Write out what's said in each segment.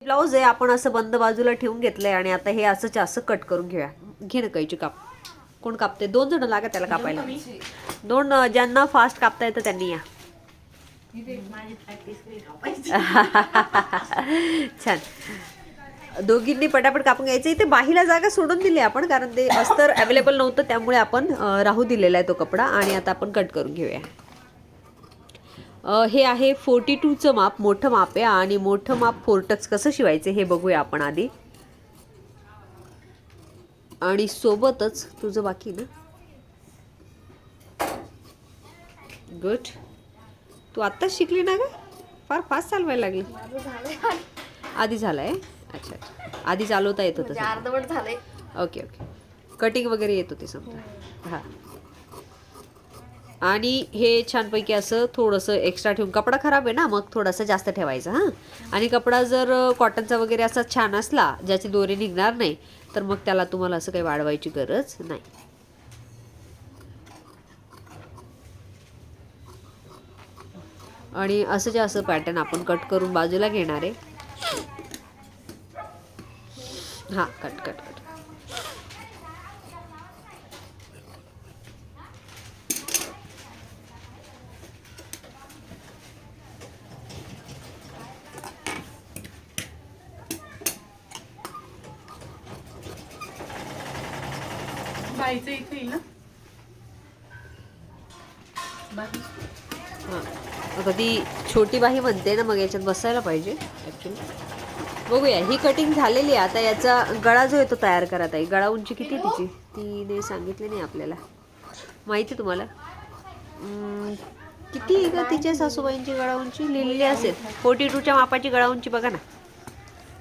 Blouse आहे आपण असं बंद बाजूला ठेवून घेतलंय आणि आता हे असंच असं कट करून घेऊया. घे ना कैची काप. कोण कापते? 2 जण लागत त्याला कापायला. 2 ज्यांना फास्ट कापता येतं त्यांनी या. छान. दोघींनी पटापट कापून घ्यायचं. इथे बाहीला जागा सोडून दिली आपण कारण ते अस्तर अवेलेबल नव्हतं त्यामुळे आपण राहू दिलेला आहे तो कपडा. आणि आता आपण कट करून घेऊया. हे आहे 42चं माप, मोठं माप आहे. आणि मोठं माप 4 टक्स कसं शिवायचं हे बघूया आपण आधी. आणि सोबतच तुझं बाकी ना. गुड. तू आत्ताच शिकली ना ग? फार फास्ट चालवायला लागली. आधी झालंय. अच्छा अच्छा. आधी चालवता येत होतं. अर्धवट झालंय. Okay okay. कटिंग वगैरे येत होते समजा. हां. आणि हे छानपैकी असं थोडंसं एक्स्ट्रा ठेवून, कपडा खराब आहे ना मग थोडासा जास्त ठेवायचा. हां. आणि कपडा जर कॉटनचा वगैरे असा छान असला ज्याची दोरी निघणार नाही तर मग त्याला तुम्हाला असं काही वाढवायची गरज नाही. आणि असं जे असं पॅटर्न आपण कट करून बाजूला घेणार आहे. हां कट कट कट. बाईचं इथे येईल ना. हां. आता ती छोटी बाही म्हणते ना मग याच्यात बसायला पाहिजे ॲक्च्युली. बघूया. ही कटिंग झालेली आहे. आता याचा गळा जो आहे तो तयार करत आहे. गळा उंची किती आहे तिची? तिने सांगितले नाही आपल्याला. माहिती आहे तुम्हाला? किती आहे का तिच्या सासूबाईंची गळा उंची? लिहिलेली असेल 42च्या मापाची गळा उंची बघा ना.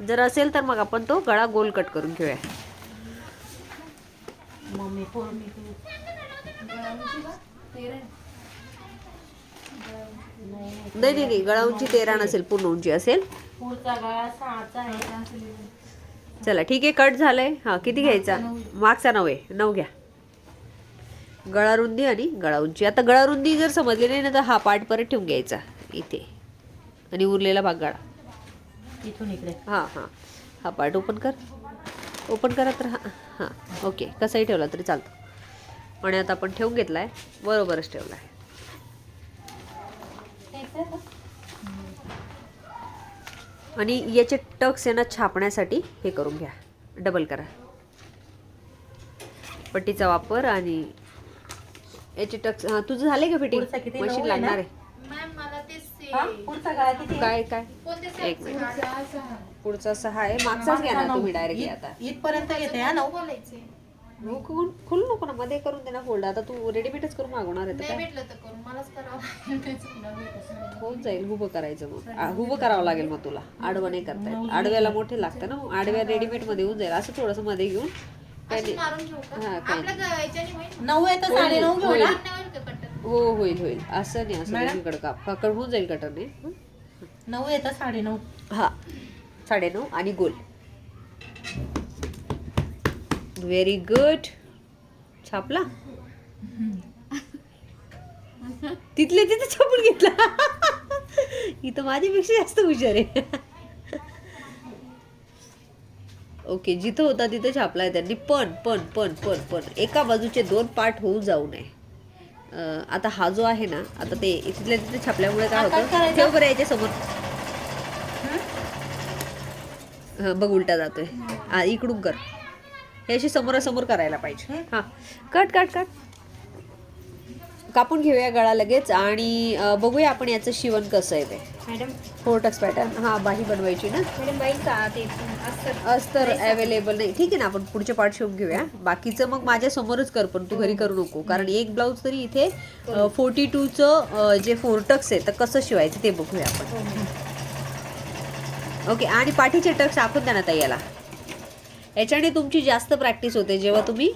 जर असेल तर मग आपण तो गळा गोल कट करून घेऊया. नाही नाही नाही, गळा उंची 13 नसेल, पूर्ण उंची असेल. चला ठीक आहे. कट झालंय. हां किती घ्यायचा? मागचा 9 आहे. 9 घ्या. गळा रुंदी आणि गळा उंची. आता गळा रुंदी जर समजली नाही ना तर हा पार्ट परत ठेवून घ्यायचा इथे आणि उरलेला भाग गळा इथून इकडे. हां हां. हा पार्ट ओपन कर. ओपन करत राहा. हां ओके. कसाही ठेवला तरी चालतो. आणि आता आपण ठेवून घेतला आहे. बरोबरच ठेवला आहे. आणि याचे टक्स आहे ना छापण्यासाठी हे करून घ्या. डबल करा पट्टीचा वापर. आणि याचे टक्स. हां तुझं झालंय का फिटिंग? मशीन लागणार आहे. काय काय एक मिनिट. पुढचा 6 आहे. मागचाच घ्या ना तुम्ही डायरेक्टली. आता इथपर्यंत येते. हा 9 खुलू नको ना मध्ये करून दे ना फोल्ड. आता तू रेडीमेडच करून मागवणार आहे तर काय होऊन जाईल. उभं करायचं मग. उभं करावं लागेल मग तुला. आडवं नाही करता येत. आडव्याला मोठे लागतं ना. मग आडव्या रेडीमेड मध्ये होऊन जाईल. असं थोडंसं मध्ये घेऊन काय नाही. हां काय नाही. 9 आहे तर 9.5 घेऊ ना. हो होईल होईल. असं नाही. असं दोन्हीकडे काप होऊन जाईल कटरने. 9 आहे तर 9.5. हां 9.5 आणि गोल. Very good. छापला तिथले तिथे छापून घेतला. इथं माझ्यापेक्षा जास्त हुशार आहे. ओके. जिथं होता तिथे छापलाय त्यांनी. पण पण पण पण पण एका बाजूचे 2 पार्ट होऊ जाऊ नये. आता हा जो आहे ना, आता ते तिथल्या तिथे छापल्यामुळे काय होतं. ठेव बरं याच्या समोर. हां बघ उलटा जातोय. इकडून कर. हे अशी समोरासमोर करायला पाहिजे. हां कट कट कट. कापून घेऊया गळा लगेच. आणि बघूया आपण याचं शिवण कसं आहे ते. Madam 4 tucks pattern. हां बाही बनवायची ना. मॅडम बाई अस्तर अवेलेबल नाही. ठीक आहे ना. आपण पुढचे पार्ट शिवून घेऊया. बाकीचं मग माझ्या समोरच कर. पण तू घरी करू नको. कारण एक ब्लाऊज तरी इथे 42चं जे 4 टक्स आहे तर कसं शिवायचं ते बघूया आपण. ओके. आणि पाठीचे टक्स आखून द्या ना ताई याला. याच्याने तुमची जास्त प्रॅक्टिस होते जेव्हा तुम्ही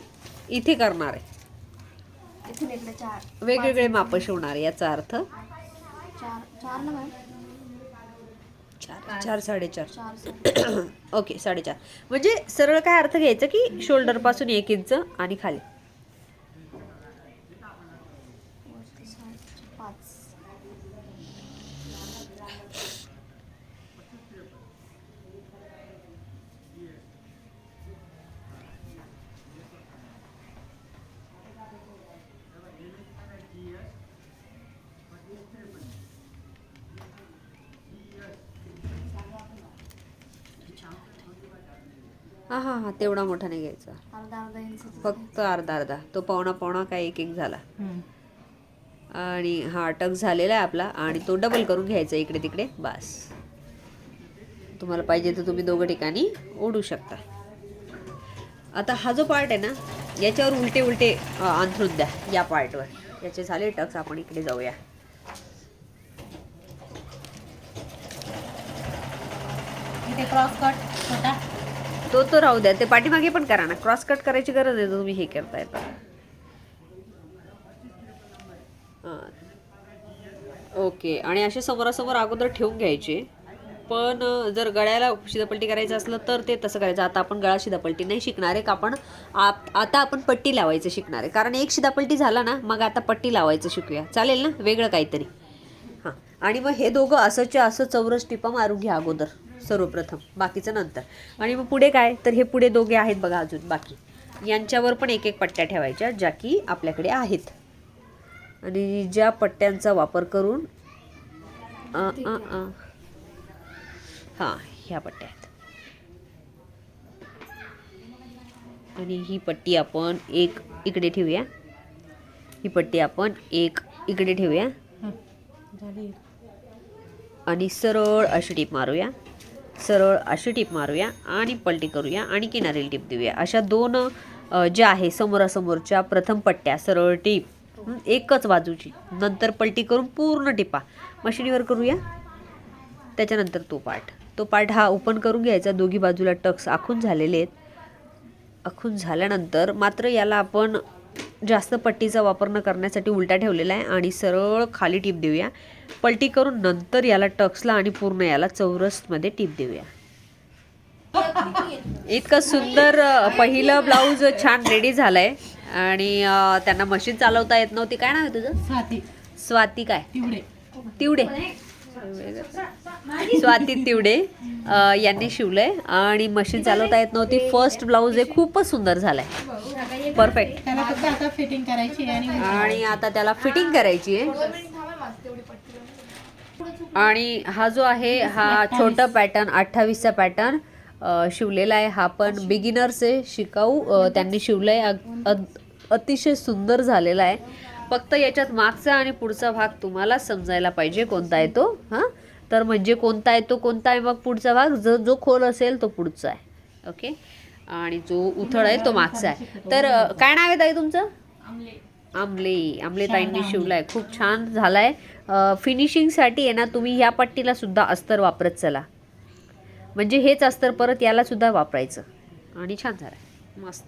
इथे करणार आहे. वेगवेगळे माप शिवणार याचा अर्थ 4 4.5. ओके 4.5. म्हणजे सरळ काय अर्थ घ्यायचं की शोल्डर पासून 1 इंच आणि खाली. हां हां हां, तेवढा मोठा नाही घ्यायचा, अर्धा अर्धा इंच. फक्त अर्धा अर्धा. तो पावणा पावणा काय एक एक झाला. हम्म. आणि हा टक झालेला आहे आपला आणि तो डबल करून घ्यायचा इकडे तिकडे. बस, तुम्हाला पाहिजे तर तुम्ही दोघं ठिकाणी ओढू शकता. आता हा जो पार्ट आहे ना, याच्यावर उलटे उलटे अंथरून द्या या पार्टवर. याचे झाले टक्स. आपण इकडे जाऊया. इथे क्रॉस कट छोटा. तो राहू द्या. ते पाठीमागे पण करा ना. क्रॉस कट करायची गरज आहे, तुम्ही हे करताय तर. ओके. आणि असे समोरासमोर अगोदर ठेवून घ्यायचे. पण जर गळ्याला शिदापल्टी करायचं असलं तर ते तसं करायचं. आता आपण गळा शिदापल्टी नाही शिकणार आहे, आपण आता आपण पट्टी लावायचं शिकणार आहे. कारण एक शिदापल्टी झाला ना, मग आता पट्टी लावायचं शिकूया. चालेल ना, वेगळं काहीतरी. हां. आणि मग हे दोघं असंच्या असं चौरस टिपा मारून घ्या अगोदर सर्वप्रथम, बाकीचं नंतर. आणि मग पुढे काय, तर हे पुढे दोघे आहेत बघा अजून बाकी. यांच्यावर पण एक एक पट्ट्या ठेवायच्या ज्या की आपल्याकडे आहेत. आणि ज्या पट्ट्यांचा वापर करून हां, ह्या पट्ट्या आहेत. आणि ही पट्टी आपण एक इकडे ठेवूया. ही पट्टी आपण एक इकडे ठेवूया. झाली. आणि सरळ अशी टीप मारूया. सरळ अशी टीप मारूया आणि पलटी करूया आणि किनारीला टीप देऊया. अशा दोन ज्या आहे समोरासमोरच्या प्रथम पट्ट्या सरळ टीप एकच बाजूची, नंतर पलटी करून पूर्ण टिपा मशिनीवर करूया. त्याच्यानंतर तो पार्ट हा ओपन करून घ्यायचा. दोघी बाजूला टक्स आखून झालेले आहेत. आखून झाल्यानंतर मात्र याला आपण जास्त पट्टीचा वापर न करण्यासाठी उलटा ठेवलेला आहे आणि सरळ खाली टीप देऊया. पलटी करून नंतर याला टक्सला आणि पूर्ण याला चौरसमध्ये टीप देऊया. इतकं सुंदर पहिलं ब्लाऊज छान रेडी झालंय. आणि त्यांना मशीन चालवता येत नव्हती. काय नाव आहे तुझं? स्वाती काय? तिवडे. स्वाती तिवडे यांनी शिवलंय आणि मशीन चालवता येत नव्हती. फर्स्ट ब्लाऊज आहे, खूपच सुंदर झालाय, परफेक्ट. त्याला फक्त आता फिटिंग करायची आणि आता त्याला फिटिंग करायची आहे. आणि हा जो आहे हा छोटा पॅटर्न 28चा पॅटर्न शिवलेला आहे. हा पण बिगिनर्स आहे, शिकाऊ त्यांनी शिवलंय. अतिशय सुंदर झालेला आहे. फक्त याच्यात मागचा आणि पुढचा भाग तुम्हाला समजायला पाहिजे कोणता आहे तो. हां, तर म्हणजे कोणता आहे तो कोणता आहे, मग पुढचा भाग जो खोल असेल तो पुढचा आहे. ओके. आणि जो उथळ आहे तो मागचा आहे. तर काय नाव आहे ताई तुमचं? आमले ताईंनी शिवलाय. खूप छान झालाय. फिनिशिंगसाठी आहे ना, तुम्ही ह्या पट्टीला सुद्धा अस्तर वापरत चला. म्हणजे हेच अस्तर परत याला सुद्धा वापरायचं. आणि छान झालंय, मस्त.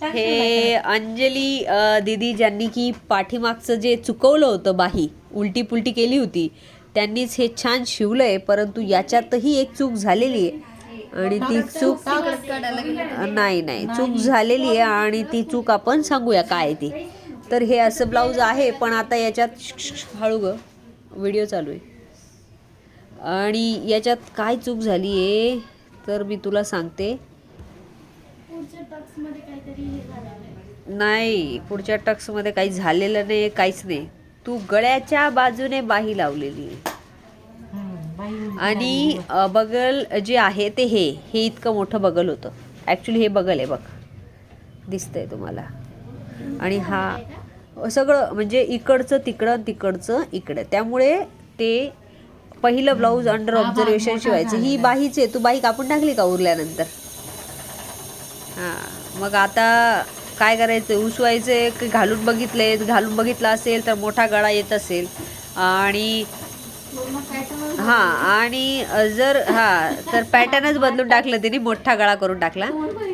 हे अंजली दीदी ज्यांनी की पाठीमागचं जे चुकवलं होतं, बाही उलटी पुलटी केली होती, त्यांनीच हे छान शिवलंय. परंतु याच्यातही एक चूक झालेली आहे आणि ती चूक नाही चूक झालेली आहे आणि ती चूक आपण सांगूया काय ती. तर हे असं ब्लाऊज आहे, पण आता याच्यात हळू ग, व्हिडिओ चालू आहे. आणि याच्यात काय चूक झाली आहे तर मी तुला सांगते. नाही, पुढच्या टक्समध्ये काही झालेलं नाही, काहीच नाही. तू गळ्याच्या बाजूने बाही लावलेली आहे. आणि बगल जे आहे ते हे इतकं मोठं बगल होतं. ॲक्च्युली हे बगल आहे बघ, दिसतंय तुम्हाला. आणि हा सगळं म्हणजे इकडचं तिकडचं इकडं. त्यामुळे ते पहिलं ब्लाऊज अंडर ऑब्झर्वेशन शिवायचं. ही बाहीच आहे. तू बाही कापून टाकली का उरल्यानंतर? हां, मग आता काय करायचं, उसवायचं की घालून बघितलं असेल तर मोठा गळा येत असेल. आणि जर तर पॅटर्नच बदलून टाकलं तिने, मोठा गळा करून टाकला.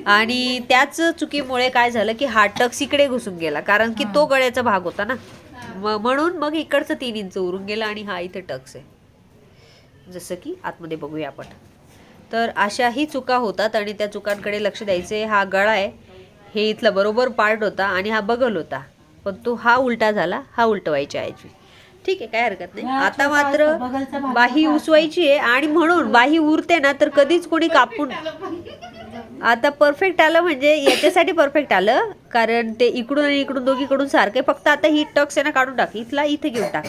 आणि त्याच चुकीमुळे काय झालं की हा टक्स इकडे घुसून गेला, कारण की तो गळ्याचा भाग होता ना. म्हणून मग इकडचं 3 इंच उरून गेलं आणि हा इथे टक्स आहे, जसं की आतमध्ये बघूया आपण. तर अशाही चुका होतात आणि त्या चुकांकडे लक्ष द्यायचे. हा गळा आहे, हे इथला बरोबर पार्ट होता आणि हा बगल होता, पण तो हा उलटा झाला. हा उलटवायच्या ऐवजी. ठीक आहे, काय हरकत नाही. आता मात्र बाही उसवायची आहे आणि म्हणून बाही उरते ना, तर कधीच कोणी कापून. आता परफेक्ट आलं म्हणजे याच्यासाठी परफेक्ट आलं, कारण ते इकडून आणि इकडून दोघीकडून सारखे. फक्त आता ही टक्स आहे ना, काढून टाक. इथला इथे घेऊन टाक.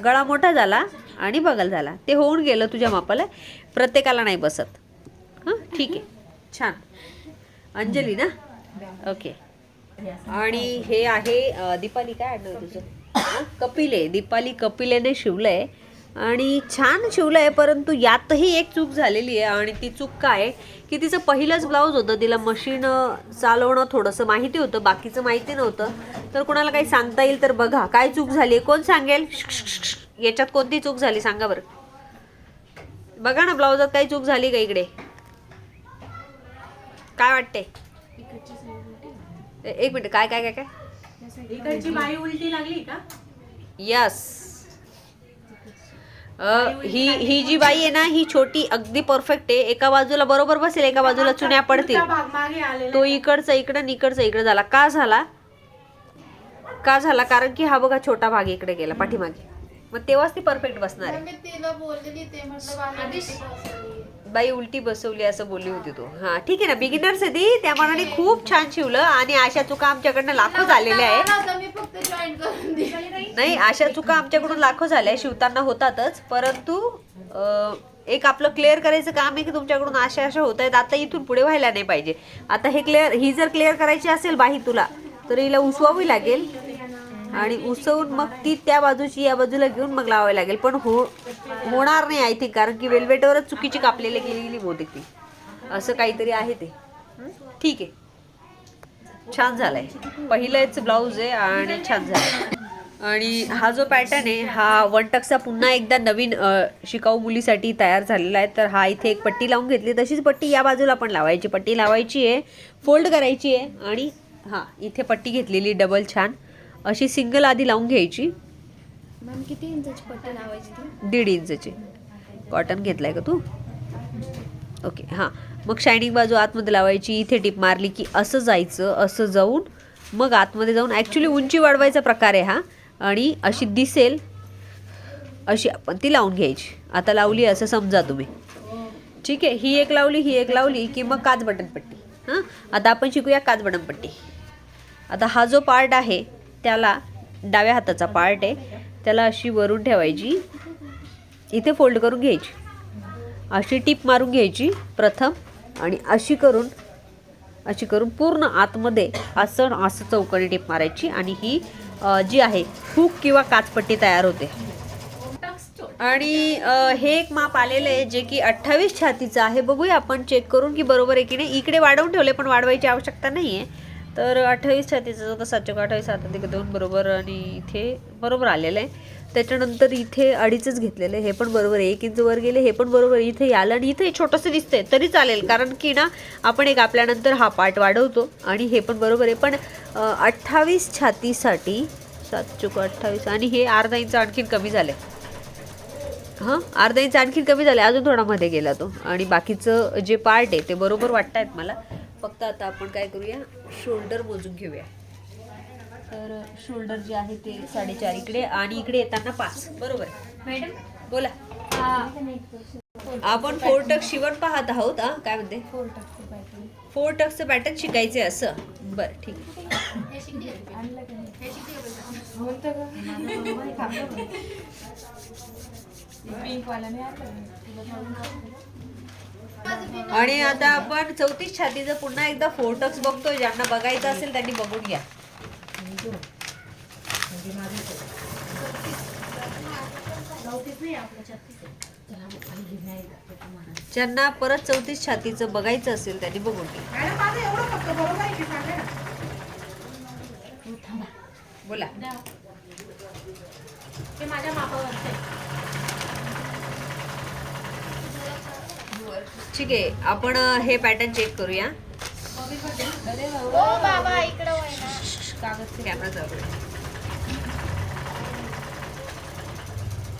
गळा मोठा झाला आणि बगल झाला, ते होऊन गेलं तुझ्या मापाला. प्रत्येकाला नाही बसत. हां, ठीक आहे. छान. अंजली ना, ओके. आणि हे आहे दीपाली, काय आडनाव आहे तुझं? कपिल आहे. दीपाली कपिलेने शिवलंय आणि छान शिवलंय, परंतु यातही एक चूक झालेली आहे. आणि ती चूक काय की तिचं पहिलंच ब्लाऊज होतं, तिला मशीन चालवणं थोडंसं माहिती होतं, बाकीचं माहिती नव्हतं. तर कोणाला काही सांगता येईल तर बघा काय चूक झाली, कोण सांगेल? याच्यात कोणती चूक झाली सांगा बरं. बघा ना, ब्लाऊजात काही चूक झाली का इकडे? काय वाटते? एक मिनिट, काय काय काय काय? इकडची बाई उलटी लागली का? यस. ही जी बाई आहे ना, ही छोटी अगदी परफेक्ट आहे. एका बाजूला बरोबर बसेल, एका बाजूला चुन्या पडतील. मागे आलेला तो इकडचा इकडं, इकडचा इकडे झाला. का झाला? कारण की हा बघा छोटा भाग इकडे गेला पाठीमागे, मग तेव्हाच ती परफेक्ट बसणार आहे. बाई उलटी बसवली असं बोलली होती तू. हा ठीक आहे ना, बिगिनर्स आहे ती, त्या मनाने खूप छान शिवलं. आणि अशा चुका आमच्याकडनं लाखो झालेल्या आहे. नाही, अशा चुका आमच्याकडून लाखो झाल्या, शिवताना होतातच. परंतु एक आपलं क्लिअर करायचं काम आहे की तुमच्याकडून अशा होत आहेत, आता इथून पुढे व्हायला नाही पाहिजे. आता हे क्लिअर, ही जर क्लिअर करायची असेल बाई तुला, तर हिला उसवावी लागेल आणि उसवून मग ती त्या बाजूची या बाजूला घेऊन मग लावावी लागेल. पण होणार नाही आय थिंक, कारण की वेलवेटवरच चुकीची कापलेली गेलेली बहुतेक ती, असं काहीतरी आहे ते. ठीक आहे, छान झालंय. पहिलंच ब्लाऊज आहे आणि छान झालंय. आणि हा जो पॅटर्न आहे हा वनटक्सचा पुन्हा एकदा नवीन शिकाऊ मुलीसाठी तयार झालेला आहे. तर हा इथे एक पट्टी लावून घेतली, तशीच पट्टी या बाजूला पण लावायची. पट्टी लावायची आहे, फोल्ड करायची आहे आणि हां इथे पट्टी घेतलेली डबल छान अशी सिंगल आधी लावून घ्यायची. मॅम किती इंचाची पट्टी लावायची ती? 1.5 इंचची. कॉटन घेतलाय का तू? ओके. हां, मग शायनिंग बाजू आतमध्ये लावायची. इथे टिप मारली की असं जायचं, असं जाऊन मग आतमध्ये जाऊन ॲक्च्युली उंची वाढवायचा प्रकार आहे हा. आणि अशी दिसेल अशी आपण ती लावून घ्यायची. आता लावली असं समजा तुम्ही, ठीक आहे. ही एक लावली की मग काच बटन पट्टी. हां, आता आपण शिकूया काच बटन पट्टी. आता हा जो पार्ट आहे त्याला डाव्या हाताचा पार्ट आहे, त्याला अशी वरून ठेवायची, इथे फोल्ड करून घ्यायची, अशी टीप मारून घ्यायची प्रथम आणि अशी करून पूर्ण आतमध्ये असं चौकोनी टीप मारायची आणि ही जी आहे हुक किंवा काचपट्टी तयार होते. आणि हे एक माप आलेलं आहे जे की 28 छातीचं आहे. बघूया आपण चेक करून की बरोबर आहे की नाही. इकडे वाढवून ठेवले पण वाढवायची आवश्यकता नाही आहे. तर 28 छातीचं होतं, 7-28 7-2 बरोबर आणि इथे बरोबर आलेलं आहे. त्याच्यानंतर इथे 2.5च घेतलेलं आहे, हे पण बरोबर आहे. 1 इंच वर गेले, हे पण बरोबर. इथे आलं आणि इथे छोटंसं दिसतंय तरी चालेल, कारण की ना आपण एक आपल्यानंतर हा पार्ट वाढवतो आणि हे पण बरोबर आहे. पण 28 छातीसाठी 7-28 आणि हे अर्धा इंच आणखीन कमी झालं. हां, अर्धा इंच आणखीन कमी झालं, अजून थोडा मध्ये गेला तो. आणि बाकीचं जे पार्ट आहे ते बरोबर वाटत आहेत मला. फक्त आता आपण काय करूया, शोल्डर मोजून घेऊया. तर शोल्डर जे आहे ते 4.5 इकडे आणि इकडे येताना 5 बरोबर. मॅडम बोला. आपण 4 टक्स शिवण पाहत आहोत. काय म्हणते? 4 टक्सचं पॅटर्न शिकायचे असं. बरं ठीक आहे. आणि आता आपण 34 छातीचं पुन्हा एकदा 4 टक्स बघतोय. ज्यांना बघायचं असेल त्यांनी बघून घ्या. ज्यांना परत 34 छातीचं बघायचं असेल त्यांनी बघून घ्या. बोला. ते माझ्या मापावरचं आहे. ठीक आहे, आपण हे पॅटर्न चेक करूया. बाबा इकडं वळ ना. कागद कॅमेरा जवळ.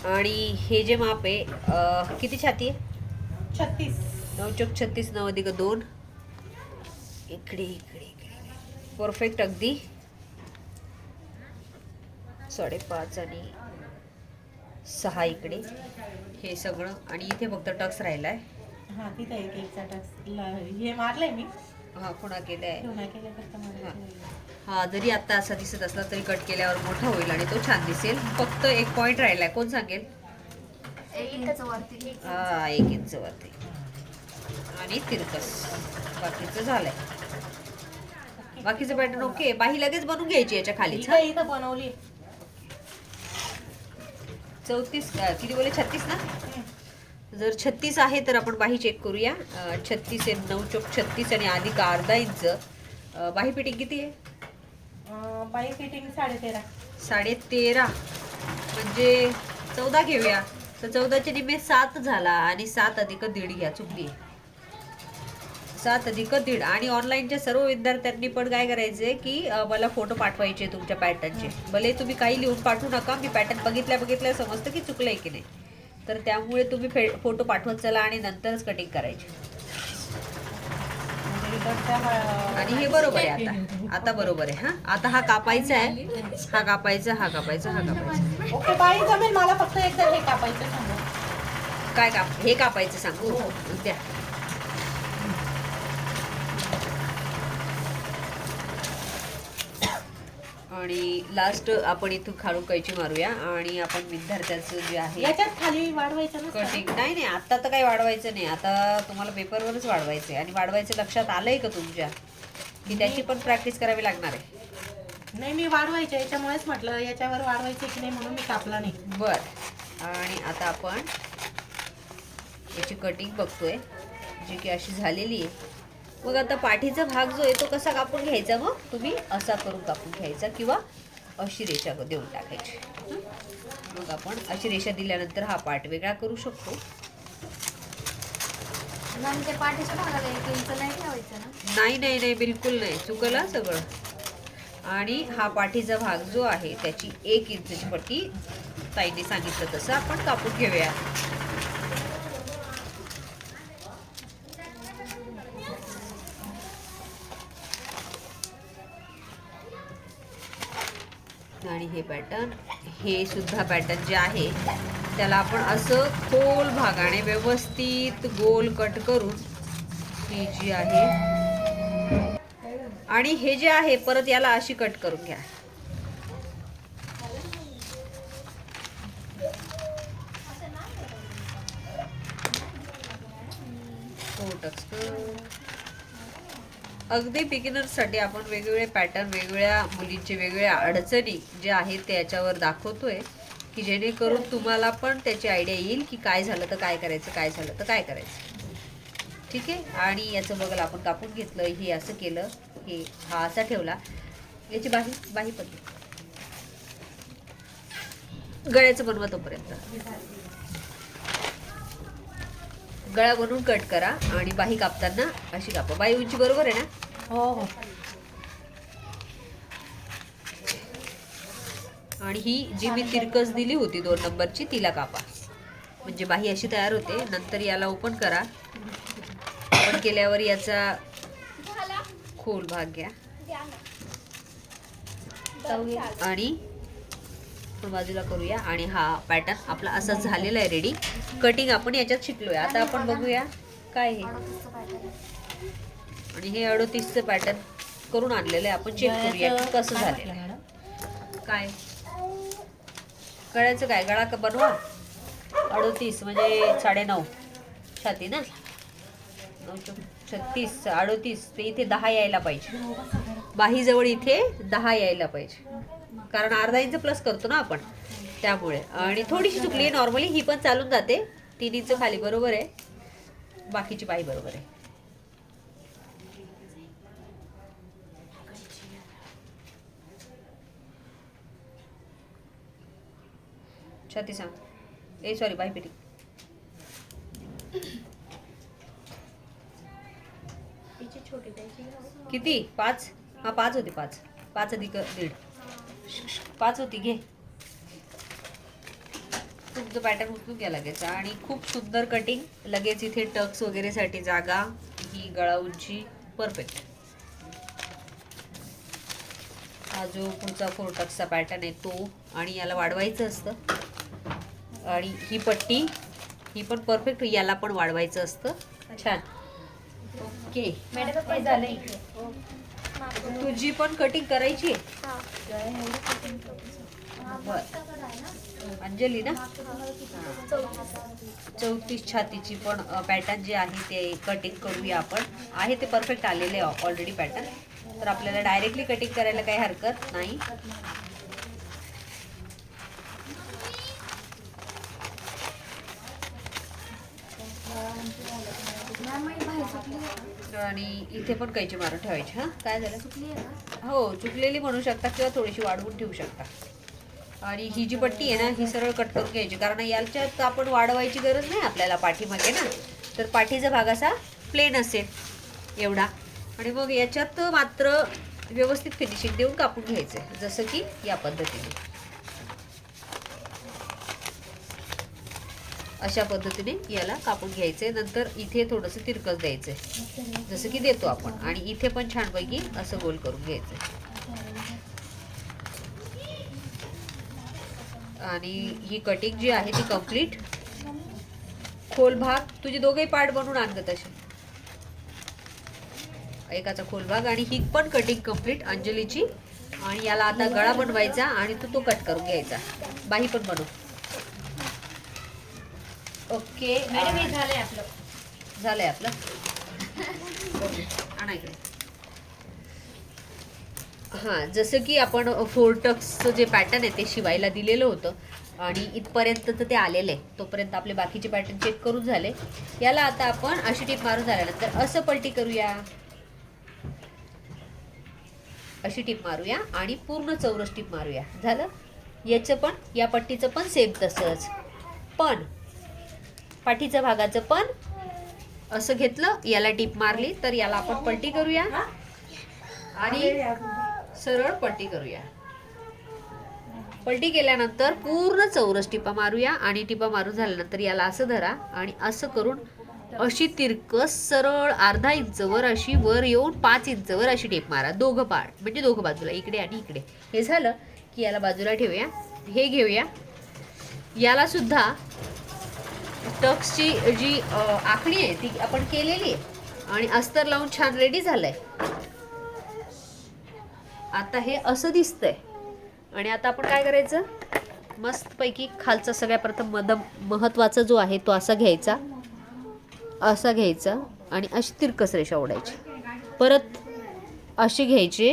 आणि हे जे माप आहे किती छाती आहे? 36. 9 चौक 36, 9 अधिक 2 इकडे परफेक्ट अगदी 5.5 आणि 6 इकडे हे सगळं. आणि इथे फक्त टक्स राहिलाय. हा तिथं एक एकचा टक्स हे मारलंय मी. हा पुन्हा केलाय. केलं. हा जरी आता असा दिसत असला तरी कट केल्यावर मोठा होईल आणि तो छान दिसेल. फक्त एक पॉइंट राहिलाय, कोण सांगेल? 1 इंच वरती. हा 1 इंच वरती. आणि तिरकस. बाकीचं झालंय. बाकीचं पॅटर्न ओके. बाही लगेच बनवून घ्यायची याच्या खालीच. इथं इथं बनवली. 34 किती बोले 36 ना. जर 36 आहे तर आपण बाही चेक करूया. 36 आहे, 9 चौक 36 आणि अधिक अर्धा इंच. बाही फिटिंग किती आहे? बाई फिटिंग 13.5. 13.5 म्हणजे 14 घेऊया. तर 14चे निम्मे 7 झाला आणि 7 अधिक 1.5 घ्या. चुकली 7 अधिक 1.5. आणि ऑनलाईनच्या सर्व विद्यार्थ्यांनी पण काय करायचंय की मला फोटो पाठवायचे तुमच्या पॅटर्नचे. भले तुम्ही काही लिहून पाठवू नका. मी पॅटर्न बघितल्या समजतं की चुकलंय की नाही. तर त्यामुळे तुम्ही फोटो पाठवत चला आणि नंतरच कटिंग करायची. आणि हे बरोबर आहे. आता बरोबर आहे. आता हा कापायचा आहे. हा कापायचा. ओके बाई जमेल. मला फक्त एकदा हे कापायचं सांगू. काय हे कापायचं सांगू द्या. आणि लास्ट आपण इथून खालून कैची मारूया आणि आपण विद्यार्थ्याचं जे आहे याच्यात खाली वाढवायचं ना कटिंग. नाही आता तर काही वाढवायचं नाही. आता तुम्हाला पेपरवरच वाढवायचं आहे. आणि वाढवायचं लक्षात आलंय का तुमच्या की त्याची पण प्रॅक्टिस करावी लागणार आहे. नाही मी वाढवायचे याच्यामुळेच म्हटलं याच्यावर वाढवायचे की नाही म्हणून मी कापला नाही. बर. आणि आता आपण याची कटिंग बघतोय जी की अशी झालेली आहे. मग आता पाठीचा भाग जो आहे तो कसा कापून घ्यायचा? मग तुम्ही असा करून कापून घ्यायचा किंवा अशी रेषा देऊन टाकायची. मग आपण अशी रेषा दिल्यानंतर हा पार्ट वेगळा करू शकतो. मॅम ते पाठीच्या भागाला 1 इंच नाही ठेवायचं ना? नाही बिलकुल नाही. चुकलं सगळं. आणि हा पाठीचा भाग जो आहे त्याची 1 इंचची पट्टी ताईने सांगितलं तसं आपण कापून घेऊया. आणि हे पॅटर्न, हे सुद्धा पॅटर्न जे आहे त्याला आपण असं खोल भागाने व्यवस्थित गोल कट करून ही जी आहे आणि हे जे आहे परत याला अशी कट करून घ्या. अगदी बिगिनर्ससाठी आपण वेगवेगळे पॅटर्न, वेगवेगळ्या मुलींचे वेगवेगळ्या अडचणी जे आहेत ते याच्यावर दाखवतोय की जेणेकरून तुम्हाला पण त्याची आयडिया येईल की काय झालं तर काय करायचं, काय झालं तर काय करायचं. ठीक आहे. आणि याचं बघा आपण कापून घेतलं, हे असं केलं, हे हा असा ठेवला. याची बाही पण गळ्याचं बनवा. तोपर्यंत गळा बनवून कट करा आणि बाही कापताना अशी कापा. बाही उंची बरोबर आहे ना? हो. आणि ही जी मी तिरकस दिली होती 2 नंबरची तिला कापा. म्हणजे बाही अशी तयार होते. नंतर याला ओपन करा. ओपन केल्यावर याचा खोल भाग घ्या आणि बाजूला करूया. आणि हा पॅटर्न आपला असा झालेला आहे रेडी. कटिंग आपण याच्यात शिकलोय. आता आपण बघूया काय हे. आणि हे 38चं पॅटर्न करून आणलेलं आहे. आपण चेक करूया की कसं झालेलं आहे. काय गळ्याचं काय? गळा बनवा. 38 म्हणजे 9.5 छाती ना. 9 36 38 ते इथे 10 यायला पाहिजे. बाहीजवळ इथे 10 यायला पाहिजे. कारण अर्धा इंच प्लस करतो ना आपण त्यामुळे. आणि थोडीशी चुकली नॉर्मली. ही पण चालून जाते. 3 इंच खाली बरोबर आहे. बाकीची बाही बरोबर आहे. छाती सांग. सॉरी बाही फिटिंग. किती? 5. हा 5 होते. 5 अधिक 1.5 5 होती. घे तुमचं पॅटर्न उचलून घ्या लगेच. आणि खूप सुंदर कटिंग. लगेच इथे टक्स वगैरे साठी जागा. ही गळा उंची परफेक्ट. हा जो पुढचा 4 टक्सचा पॅटर्न आहे तो. आणि याला वाढवायचं असतं. आणि ही पट्टी ही पण परफेक्ट. याला पण वाढवायचं असतं. छान. ओके. तुझी पण कटिंग करायची. बर अंजली ना 34 छातीची पण पॅटर्न जे आहे ते कटिंग करूया आपण. आहे ते परफेक्ट आलेले ऑलरेडी पॅटर्न, तर आपल्याला डायरेक्टली कटिंग करायला काही हरकत नाही. आणि इथे पण कैची मारून ठेवायची. हा काय झालं? हो चुकलेली म्हणू शकता किंवा थोडीशी वाढवून ठेवू शकता. आणि ही जी पट्टी आहे ना ही सरळ कट करून घ्यायची, कारण याच्यात आपण वाढवायची गरज नाही आपल्याला पाठीमागे ना. तर पाठीचा भाग असा प्लेन असेल एवढा, आणि मग याच्यात मात्र व्यवस्थित फिनिशिंग देऊन कापून घ्यायचं, जसं की या पद्धतीने. अशा पद्धतीने याला कापून घ्यायचंय. नंतर इथे थोडंसं तिरकस द्यायचंय जसं की देतो आपण, आणि इथे पण छानपैकी असं गोल करून घ्यायचंय. आणि ही कटिंग जी आहे ती कम्प्लीट. खोल भाग तुझे दोघेही पार्ट बनवून आणत तसे, एकाचा खोल भाग. आणि ही पण कटिंग कम्प्लीट अंजलीची. आणि याला आता गळा बनवायचा आणि तो कट करून घ्यायचा. बाही पण बनव. ओके मॅडम हे झालंय आपलं. झालंय आपलं. ओके आणा इकडे. हां जसं की आपण फोरटक्सचं जे पॅटर्न आहे ते शिवायला दिलेलं होतं आणि इथपर्यंत तर ते आलेलं आहे. तोपर्यंत आपले बाकीचे पॅटर्न चेक करून झाले. याला आता आपण अशी टीप मारून झाल्यानंतर असं पलटी करूया, अशी टीप मारूया आणि पूर्ण चौरस टीप मारूया. झालं. याचं पण या पट्टीचं पण सेम तसंच, पण पाठीच्या भागाचं पण असं घेतलं, याला टीप मारली तर याला आपण पलटी करूया आणि सरळ पलटी करूया. पलटी केल्यानंतर पूर्ण चौरस टिपा मारूया आणि टिपा मारून झाल्यानंतर याला असं धरा आणि असं करून अशी तिरकस सरळ अर्धा इंचवर अशी वर येऊन 5 इंचवर अशी टीप मारा. दोघं पार्ट म्हणजे दोघं बाजूला, इकडे आणि इकडे. हे झालं की याला बाजूला ठेवूया. हे घेऊया. याला सुद्धा टक्सची जी आखणी आहे ती आपण केलेली आहे आणि अस्तर लावून छान रेडी झालंय. आता हे असं दिसतंय. आणि आता आपण काय करायचं, मस्तपैकी खालचा सगळ्या प्रथम महत्वाचा जो आहे तो असा घ्यायचा, असा घ्यायचा आणि अशी तिरकस रेषा ओढायची. परत अशी घ्यायची,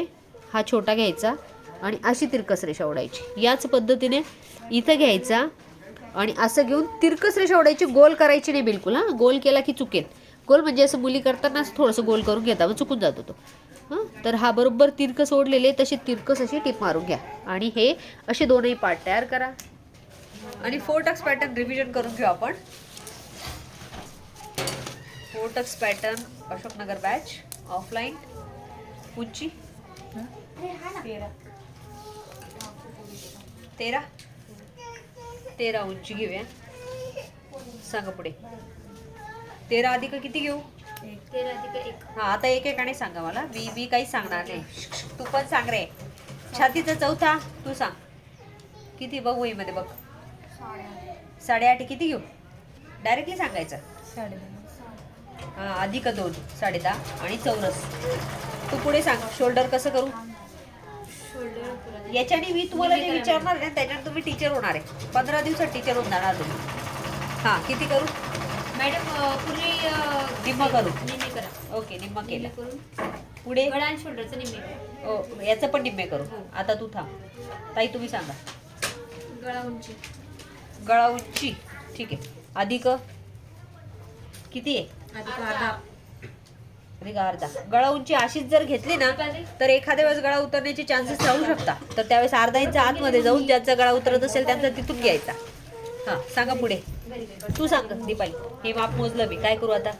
हा छोटा घ्यायचा आणि अशी तिरकस रेषा ओढायची. याच पद्धतीने इथं घ्यायचा आणि असं घेऊन तिरकस रेषा ओढायची. गोल करायची नाही बिलकुल. हां गोल केला की चुकेल. गोल म्हणजे असं मुली करताना थोडंसं गोल करून घेता, मग चुकून जातो तो. हां तर हा बरोबर तिरकस ओढलेले तशी तिरकस अशी टिप मारून घ्या आणि हे असे दोनही पार्ट तयार करा. आणि फोरटक्स पॅटर्न रिव्हिजन करून घेऊ आपण. फोरटक्स पॅटर्न अशोकनगर बॅच ऑफलाईन. उंची 13 उंची घेऊया. सांगा पुढे. 13 अधिक किती घेऊ? 13+1. हा आता एक एकाने सांगा मला. मी काही सांगणार नाही. तू पण सांग रे. छातीचा चौथा तू सांग किती बघ वहीमध्ये बघ. 8.5 किती घेऊ? डायरेक्टली सांगायचं. 10.5. हा अधिक 2 10.5 आणि चौरस. तू पुढे सांग. शोल्डर कसं करू? याच्याने मी तुम्हाला जे विचारणार आहे त्याच्याने तुम्ही टीचर होणार आहे. 15 दिवसात टीचर होऊन जाणार तुम्ही. हा किती करू मॅडम? पूर्वी निम्म करू. निम्मे करा. ओके निम्म केलं. करून पुढे गळा आणि शोल्डरचं निम्मे. ओ याचं पण निम्मे करू. आता तू थांब. ताई तुम्ही सांगा. गळा उंची. गळा उंची ठीक आहे. अधिक किती आहे? अधिक अर्धा. अधिक अर्धा. गळा उंची अशीच जर घेतली ना तर एखाद्या वेळेस गळा उतरण्याचे चान्सेस राहू शकतात. तर त्यावेळेस अर्धा इंच आतमध्ये जाऊन ज्यांचा गळा उतरत असेल त्यांचा तिथून घ्यायचा. हा सांगा पुढे. तू सांग दीपाली. हे माप मोजलं मी. काय करू आता?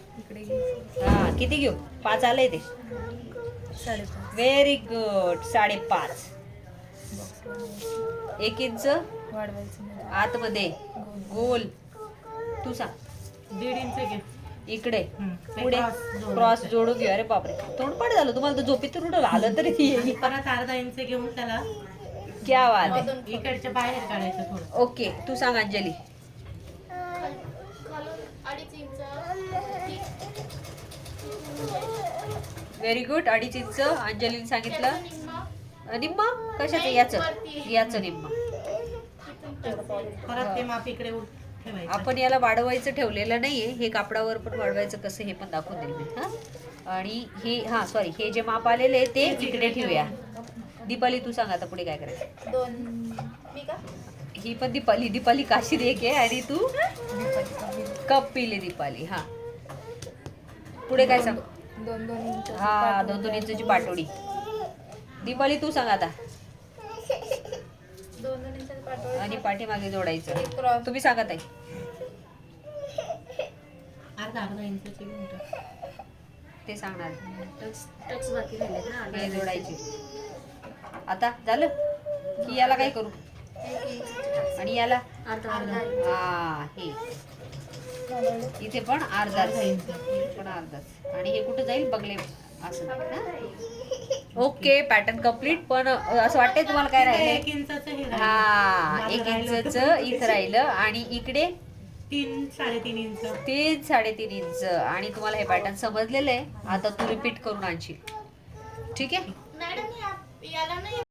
हा किती घेऊ? 5 आलंय ते. 5.5. Very good. 5.5. 1 इंच वाढवायचं. आतमध्ये गोल. तू सांग. 1.5 इंच घे. इकडे ते पुढे क्रॉस जोडून घेऊ. अरे बापरे तोंडपाठ झालं तुम्हाला. तर झोपेतून उठवलं आलं तरी येईल. परत अर्धा इंच घेऊन त्याला क्या बात आहे. इकडच्या बाहेर काढायचं थोडं. ओके तू सांग Anjali. 2.5 inch. Very good. 2.5 inch अंजलीने सांगितलं. निम्म कशाचं? याचं निम्म. परत ते माप इकडे ठेवायचं. आपण याला वाढवायचं ठेवलेलं नाहीये, हे कापडावर पण वाढवायचं कसं हे पण दाखवून देईल मी. हा आणि हे हा सॉरी हे जे माप आलेले आहे ते इकडे ठेवूया. दीपाली तू सांग आता पुढे काय करायचं. 2 मी का ही पण दीपाली काशी एक आहे आणि तू कप पिले दीपाली. हा पुढे काय सांग. 2 इंच हा 2 इंचची पाटोडी. दीपाली तू सांग आता. 2 इंच पाठवलं आणि पाठीमागे जोडायचं. क्रॉस तुम्ही सांगत आहे अर्धा इंचाची गुंठ. ते सांगणार. टक्स बाकी झाले ना हे जोडायचे. आता झालं की याला काय करू 1 इंच आणि याला अर्धा हा हे इथे पण अर्धाच पण अर्धाच आणि हे कुठं जाईल बघले असं. Okay pattern complete. पण असं वाटतंय तुम्हाला काय राहिलंय. 1 इंचाचं हे राहिलं. हा 1 राहिलं. इंचचं इथं राहिलं आणि इकडे 3-3.5 इंच. 3-3.5 इंच. आणि तुम्हाला हे पॅटर्न समजलेलं आहे. आता तू रिपीट करून आणशील. ठीक आहे. मॅडम याला नाही